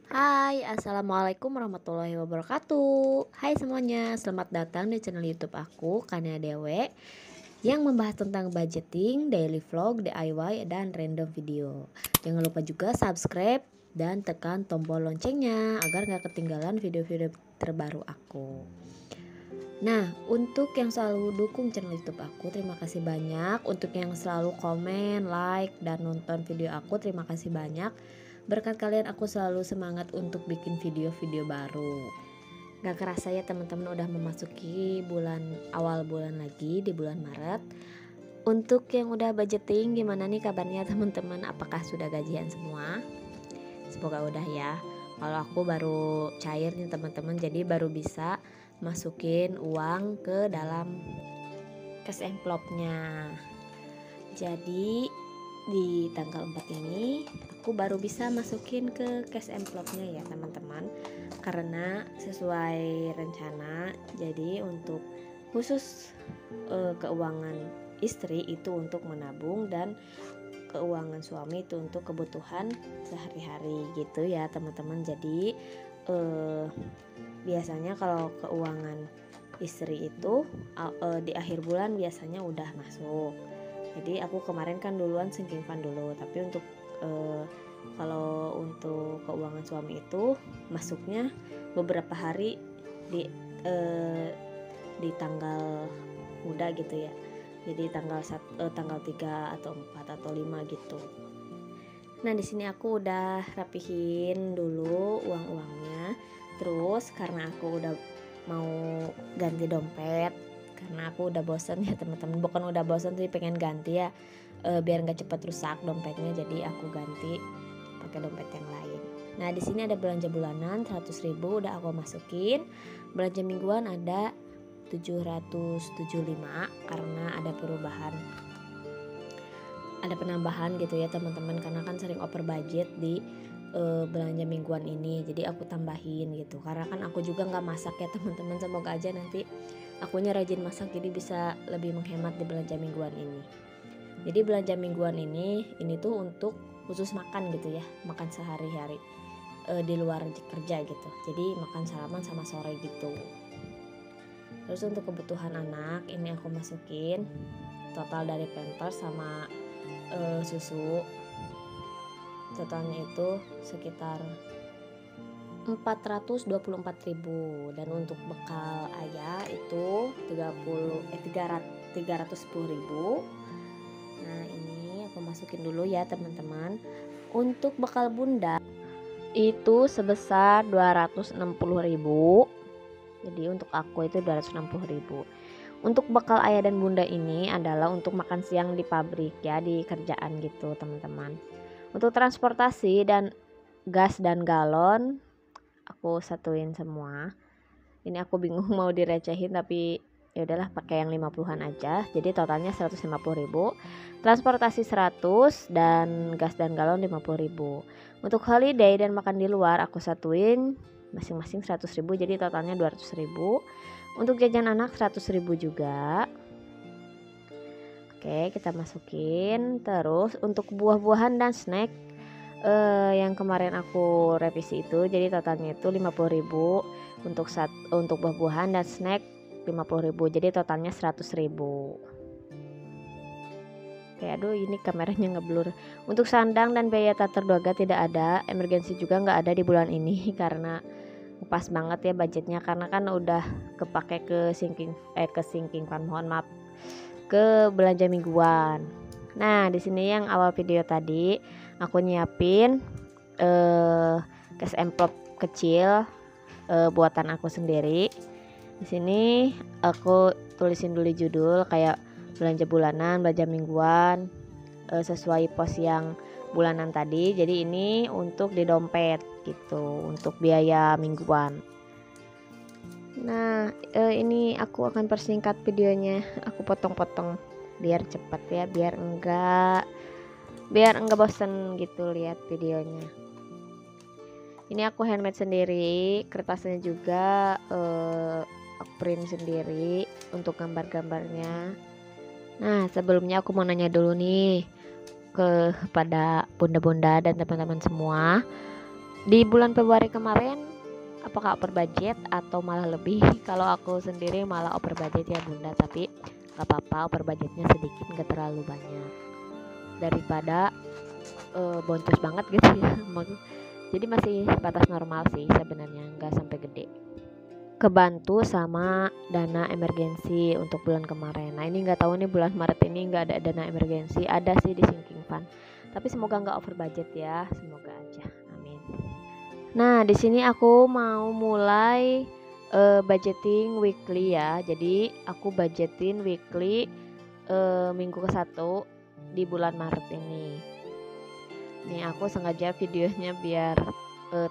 Hai, assalamualaikum warahmatullahi wabarakatuh. Hai semuanya, selamat datang di channel YouTube aku, Kania Dewe, yang membahas tentang budgeting, daily vlog, DIY, dan random video. Jangan lupa juga subscribe dan tekan tombol loncengnya agar gak ketinggalan video-video terbaru aku. Nah, untuk yang selalu dukung channel YouTube aku, terima kasih banyak. Untuk yang selalu komen, like, dan nonton video aku, terima kasih banyak. Berkat kalian aku selalu semangat untuk bikin video-video baru. Gak kerasa ya teman-teman udah memasuki awal bulan lagi di bulan Maret. Untuk yang udah budgeting, gimana nih kabarnya teman-teman? Apakah sudah gajian semua? Semoga udah ya. Kalau aku baru cair nih teman-teman, jadi baru bisa masukin uang ke dalam cash envelope-nya. Jadi di tanggal 4 ini aku baru bisa masukin ke cash envelope-nya ya teman-teman, karena sesuai rencana. Jadi untuk khusus keuangan istri itu untuk menabung, dan keuangan suami itu untuk kebutuhan sehari-hari gitu ya teman-teman. Jadi biasanya kalau keuangan istri itu di akhir bulan biasanya udah masuk. Jadi aku kemarin kan duluan sinking fund dulu, tapi untuk kalau untuk keuangan suami itu masuknya beberapa hari di tanggal muda gitu ya. Jadi tanggal 3 atau 4 atau 5 gitu. Nah, di sini aku udah rapihin dulu uang-uangnya. Terus karena aku udah mau ganti dompet, karena aku udah bosen ya teman-teman, bukan udah bosen tapi pengen ganti ya, biar nggak cepet rusak dompetnya, jadi aku ganti pakai dompet yang lain. Nah, di sini ada belanja bulanan 100.000 udah aku masukin. Belanja mingguan ada 775 karena ada penambahan gitu ya teman-teman, karena kan sering over budget di belanja mingguan ini, jadi aku tambahin gitu. Karena kan aku juga nggak masak ya teman-teman, semoga aja nanti akunya rajin masak jadi bisa lebih menghemat di belanja mingguan ini. Jadi belanja mingguan ini tuh untuk khusus makan gitu ya, makan sehari-hari di luar kerja gitu. Jadi makan salaman sama sore gitu. Terus untuk kebutuhan anak ini aku masukin total dari pampers sama susu, totalnya itu sekitar 424.000. Dan untuk bekal ayah itu 310.000. Nah, ini aku masukin dulu ya teman-teman. Untuk bekal bunda itu sebesar 260.000. Jadi untuk aku itu 260.000. Untuk bekal ayah dan bunda ini adalah untuk makan siang di pabrik ya, di kerjaan gitu teman-teman. Untuk transportasi dan gas dan galon aku satuin semua. Ini aku bingung mau direcehin, tapi ya udahlah pakai yang 50-an aja. Jadi totalnya 150.000. Transportasi 100 dan gas dan galon 50.000. Untuk holiday dan makan di luar aku satuin masing-masing 100.000, jadi totalnya 200.000. Untuk jajan anak 100.000 juga. Oke, kita masukin. Terus untuk buah-buahan dan snack yang kemarin aku revisi itu, jadi totalnya itu 50.000. Untuk buah-buahan dan snack 50.000, jadi totalnya 100.000. Oke, aduh ini kameranya ngeblur. Untuk sandang dan biaya tak terduga tidak ada, emergensi juga nggak ada di bulan ini karena pas banget ya budgetnya, karena kan udah kepake ke sinking fund, mohon maaf, ke belanja mingguan. Nah, di sini yang awal video tadi aku nyiapin cash envelope kecil buatan aku sendiri. Di sini aku tulisin dulu judul kayak belanja bulanan, belanja mingguan, sesuai pos yang bulanan tadi. Jadi ini untuk di dompet gitu, untuk biaya mingguan. Nah, ini aku akan persingkat videonya, aku potong-potong biar cepet ya, biar enggak bosen gitu lihat videonya. Ini aku handmade sendiri, kertasnya juga aku print sendiri untuk gambar-gambarnya. Nah, sebelumnya aku mau nanya dulu nih kepada bunda-bunda dan teman-teman semua, Di bulan Februari kemarin apakah over budget atau malah lebih? Kalau aku sendiri malah over budget ya bunda, tapi gak apa-apa, over budgetnya sedikit, gak terlalu banyak daripada boncos banget gitu ya. Jadi masih batas normal sih sebenarnya, nggak sampai gede. Kebantu sama dana emergensi untuk bulan kemarin. Nah ini nggak tahu nih bulan Maret ini nggak ada dana emergensi, ada sih di sinking fund. Tapi semoga nggak over budget ya, semoga aja, amin. Nah di sini aku mau mulai budgeting weekly ya. Jadi aku budgetin weekly minggu ke-1 di bulan Maret ini. Nih aku sengaja videonya biar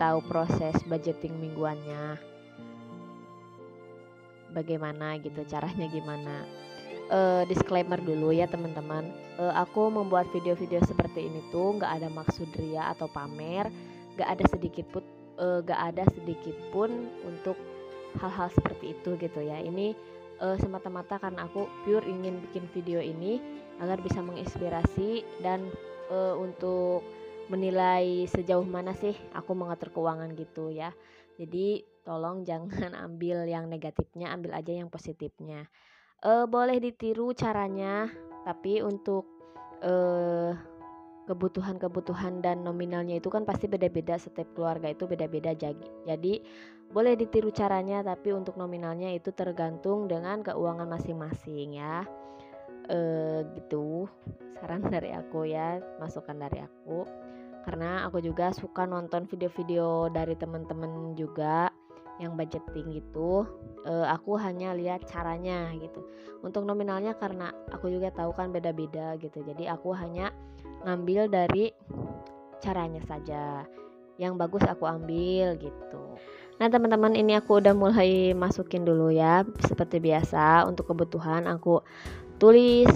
tahu proses budgeting mingguannya bagaimana gitu, caranya gimana. Disclaimer dulu ya teman-teman, aku membuat video-video seperti ini tuh nggak ada maksud ria atau pamer, nggak ada sedikit pun untuk hal-hal seperti itu gitu ya. Ini semata-mata karena aku pure ingin bikin video ini agar bisa menginspirasi dan untuk menilai sejauh mana sih aku mengatur keuangan gitu ya. Jadi tolong jangan ambil yang negatifnya, ambil aja yang positifnya. Boleh ditiru caranya, tapi untuk kebutuhan dan nominalnya itu kan pasti beda-beda, setiap keluarga itu beda-beda. Jadi boleh ditiru caranya, tapi untuk nominalnya itu tergantung dengan keuangan masing-masing ya. Gitu saran dari aku ya, masukan dari aku, karena aku juga suka nonton video-video dari teman-teman juga yang budgeting gitu. Aku hanya lihat caranya gitu. Untuk nominalnya karena aku juga tahu kan beda-beda gitu, jadi aku hanya ngambil dari caranya saja, yang bagus aku ambil gitu. Nah teman-teman, ini aku udah mulai masukin dulu ya. Seperti biasa untuk kebutuhan aku tulis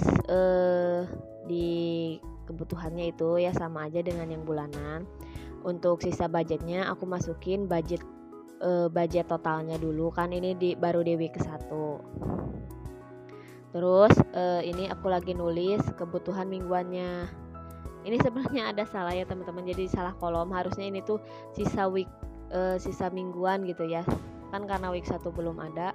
di kebutuhannya itu ya sama aja dengan yang bulanan. Untuk sisa budgetnya aku masukin budget totalnya dulu kan, ini baru di week ke-1. Terus ini aku lagi nulis kebutuhan mingguannya. Ini sebenarnya ada salah ya teman-teman, jadi salah kolom. Harusnya ini tuh sisa mingguan gitu ya. Kan karena week 1 belum ada,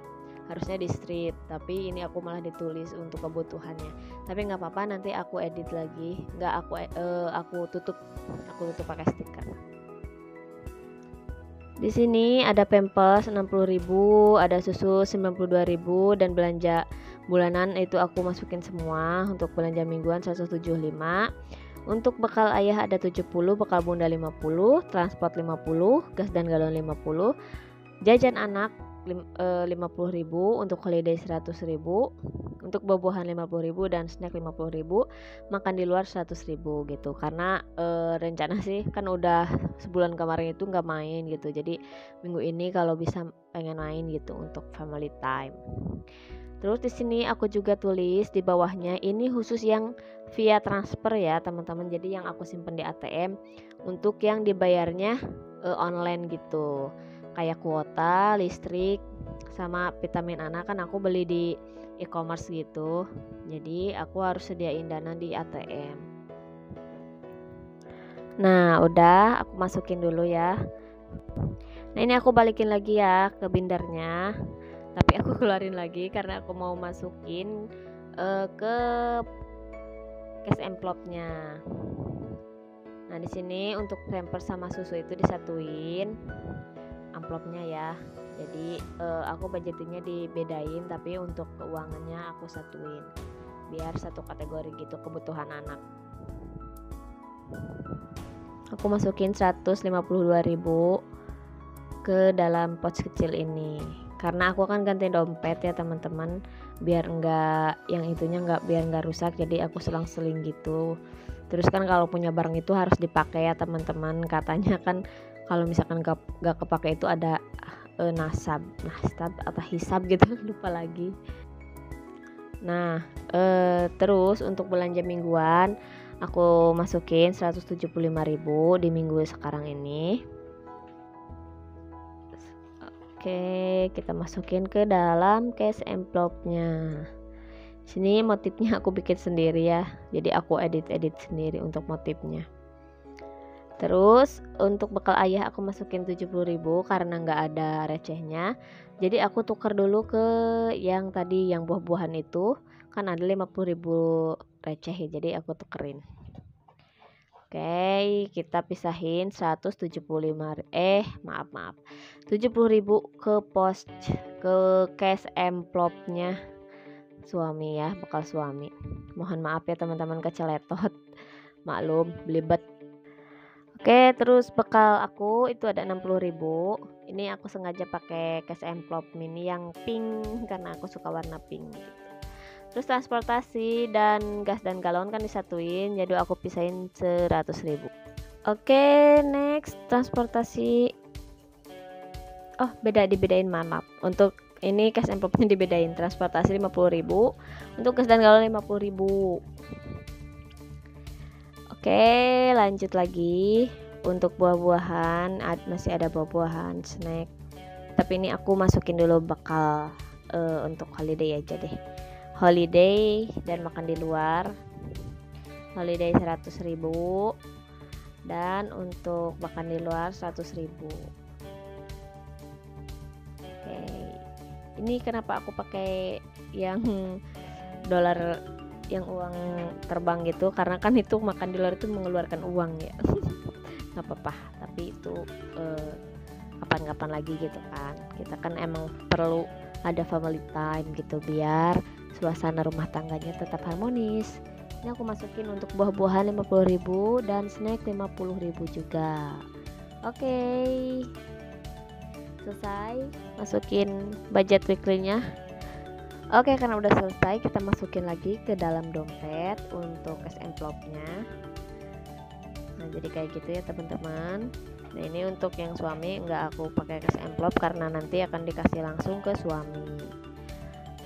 harusnya di strip, tapi ini aku malah ditulis untuk kebutuhannya. Tapi nggak apa-apa, nanti aku edit lagi. Aku tutup pakai stiker. Di sini ada pampers 60.000, ada susu 92.000, dan belanja bulanan itu aku masukin semua. Untuk belanja mingguan 175. Untuk bekal ayah ada 70, bekal bunda 50, transport 50, gas dan galon 50, jajan anak 50.000, untuk holiday 100.000, untuk buah-buahan 50.000 dan snack 50.000, makan di luar 100.000 gitu. Karena rencana sih kan udah sebulan kemarin itu nggak main gitu, jadi minggu ini kalau bisa pengen main gitu untuk family time. Terus di sini aku juga tulis di bawahnya, ini khusus yang via transfer ya teman-teman, jadi yang aku simpen di ATM. Untuk yang dibayarnya online gitu, kayak kuota, listrik, sama vitamin anak kan aku beli di e-commerce gitu, jadi aku harus sediain dana di ATM. Nah udah aku masukin dulu ya. Nah ini aku balikin lagi ya ke bindernya, tapi aku keluarin lagi karena aku mau masukin ke cash envelope-nya. Nah di sini untuk pampers sama susu itu disatuin amplopnya ya. Jadi aku budgetingnya dibedain, tapi untuk keuangannya aku satuin biar satu kategori gitu, kebutuhan anak. Aku masukin 152.000 ke dalam pouch kecil ini, karena aku akan ganti dompet ya teman-teman, biar nggak rusak, jadi aku selang-seling gitu. Terus kan kalau punya barang itu harus dipakai ya teman-teman, katanya kan kalau misalkan gak kepake itu ada nasab atau hisab gitu, lupa lagi. Nah terus untuk belanja mingguan aku masukin 175.000 di minggu sekarang ini. Oke, kita masukin ke dalam cash envelope-nya. Sini motifnya aku bikin sendiri ya, jadi aku edit sendiri untuk motifnya. Terus untuk bekal ayah aku masukin 70.000 karena nggak ada recehnya. Jadi aku tuker dulu ke yang tadi yang buah-buahan itu, kan ada 50.000 receh ya, jadi aku tukerin. Oke, kita pisahin 70.000 ke cash envelope-nya suami ya, bekal suami. Mohon maaf ya teman-teman keceletot. Maklum, belibet. Oke, terus bekal aku itu ada 60.000. Ini aku sengaja pakai cash envelope mini yang pink karena aku suka warna pink gitu. Terus transportasi dan gas dan galon kan disatuin, jadi aku pisahin 100.000. Oke, next transportasi. Oh, dibedain, maaf. Untuk ini cash envelope-nya dibedain. Transportasi 50.000, untuk gas dan galon 50.000. Oke, lanjut lagi. Untuk buah-buahan masih ada buah-buahan, snack. Tapi ini aku masukin dulu bekal untuk holiday aja deh. Holiday dan makan di luar. Holiday 100.000 dan untuk makan di luar 100.000. Oke. Ini kenapa aku pakai yang dolar, yang uang terbang gitu, karena kan itu makan di luar itu mengeluarkan uang ya. Nggak apa-apa, tapi itu kapan-kapan lagi gitu kan. Kita kan emang perlu ada family time gitu biar suasana rumah tangganya tetap harmonis. Ini aku masukin untuk buah-buahan 50.000 dan snack 50.000 juga. Oke, selesai masukin budget weekly-nya. Oke, karena udah selesai, kita masukin lagi ke dalam dompet untuk cash envelope-nya. Nah, jadi kayak gitu ya teman-teman. Nah, ini untuk yang suami nggak aku pakai cash envelope karena nanti akan dikasih langsung ke suami.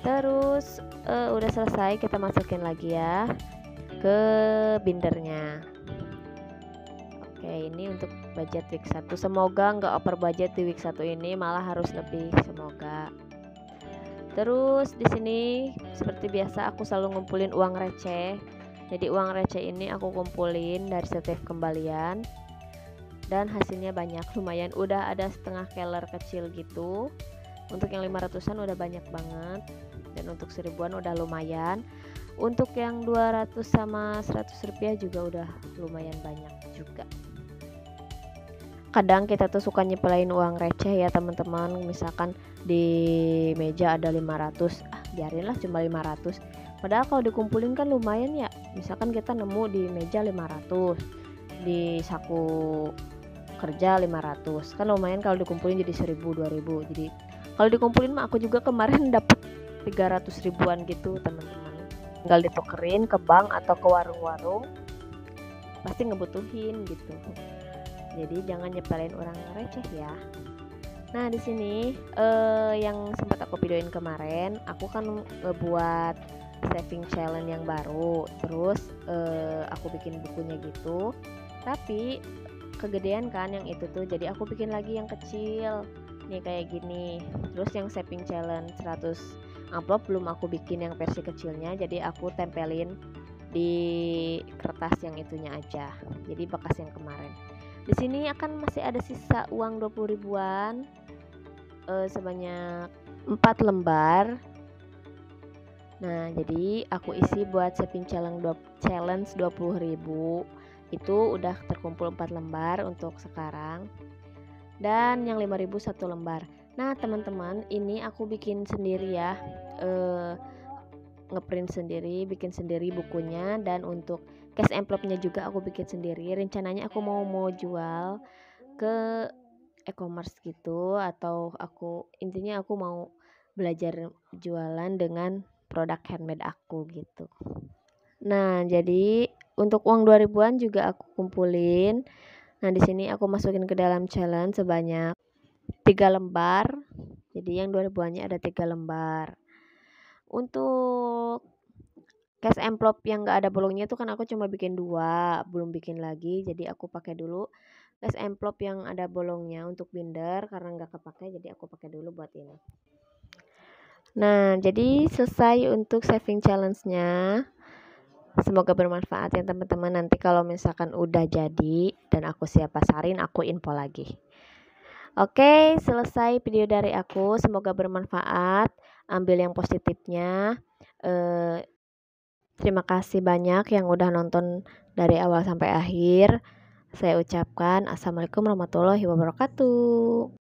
Terus udah selesai, kita masukin lagi ya ke bindernya. Oke, ini untuk budget week 1. Semoga nggak over budget di week 1 ini, malah harus lebih, semoga. Terus di sini seperti biasa aku selalu ngumpulin uang receh. Jadi uang receh ini aku kumpulin dari setiap kembalian dan hasilnya banyak, lumayan. Udah ada setengah keler kecil gitu. Untuk yang 500-an udah banyak banget, dan untuk 1000-an udah lumayan. Untuk yang 200 sama 100 rupiah juga udah lumayan banyak juga. Kadang kita tuh suka nyepelin uang receh ya teman-teman. Misalkan di meja ada 500, biarinlah cuma 500. Padahal kalau dikumpulin kan lumayan ya. Misalkan kita nemu di meja 500, di saku kerja 500, kan lumayan kalau dikumpulin jadi 1000, 2000. Jadi kalau dikumpulin mah aku juga kemarin dapat 300 ribuan gitu teman-teman. Tinggal ditukerin ke bank atau ke warung-warung, pasti ngebutuhin gitu. Jadi jangan nyepelin orang receh ya. Nah, di sini yang sempat aku videoin kemarin, aku kan ngebuat saving challenge yang baru. Terus aku bikin bukunya gitu. Tapi kegedean kan yang itu tuh, jadi aku bikin lagi yang kecil. Nih kayak gini. Terus yang saving challenge 100 amplop belum aku bikin yang versi kecilnya, jadi aku tempelin di kertas yang itunya aja. Jadi bekas yang kemarin. Di sini akan masih ada sisa uang 20 ribuan sebanyak 4 lembar. Nah, jadi aku isi buat saving challenge 20.000. Itu udah terkumpul 4 lembar untuk sekarang. Dan yang 5.000 1 lembar. Nah, teman-teman, ini aku bikin sendiri ya. Ngeprint sendiri, bikin sendiri bukunya, dan untuk cash envelope-nya juga aku bikin sendiri. Rencananya aku mau jual ke e-commerce gitu, atau intinya aku mau belajar jualan dengan produk handmade aku gitu. Nah, jadi untuk uang 2000-an juga aku kumpulin. Nah, di sini aku masukin ke dalam challenge sebanyak 3 lembar. Jadi yang 2000-annya ada 3 lembar. Untuk cash envelope yang gak ada bolongnya itu kan aku cuma bikin 2, belum bikin lagi. Jadi aku pakai dulu cash envelope yang ada bolongnya untuk binder, karena gak kepake, jadi aku pakai dulu buat ini. Nah, jadi selesai untuk saving challenge-nya. Semoga bermanfaat ya teman-teman. Nanti kalau misalkan udah jadi dan aku siap pasarin, aku info lagi. Oke, selesai video dari aku. Semoga bermanfaat. Ambil yang positifnya. Terima kasih banyak yang udah nonton dari awal sampai akhir. Saya ucapkan assalamualaikum warahmatullahi wabarakatuh.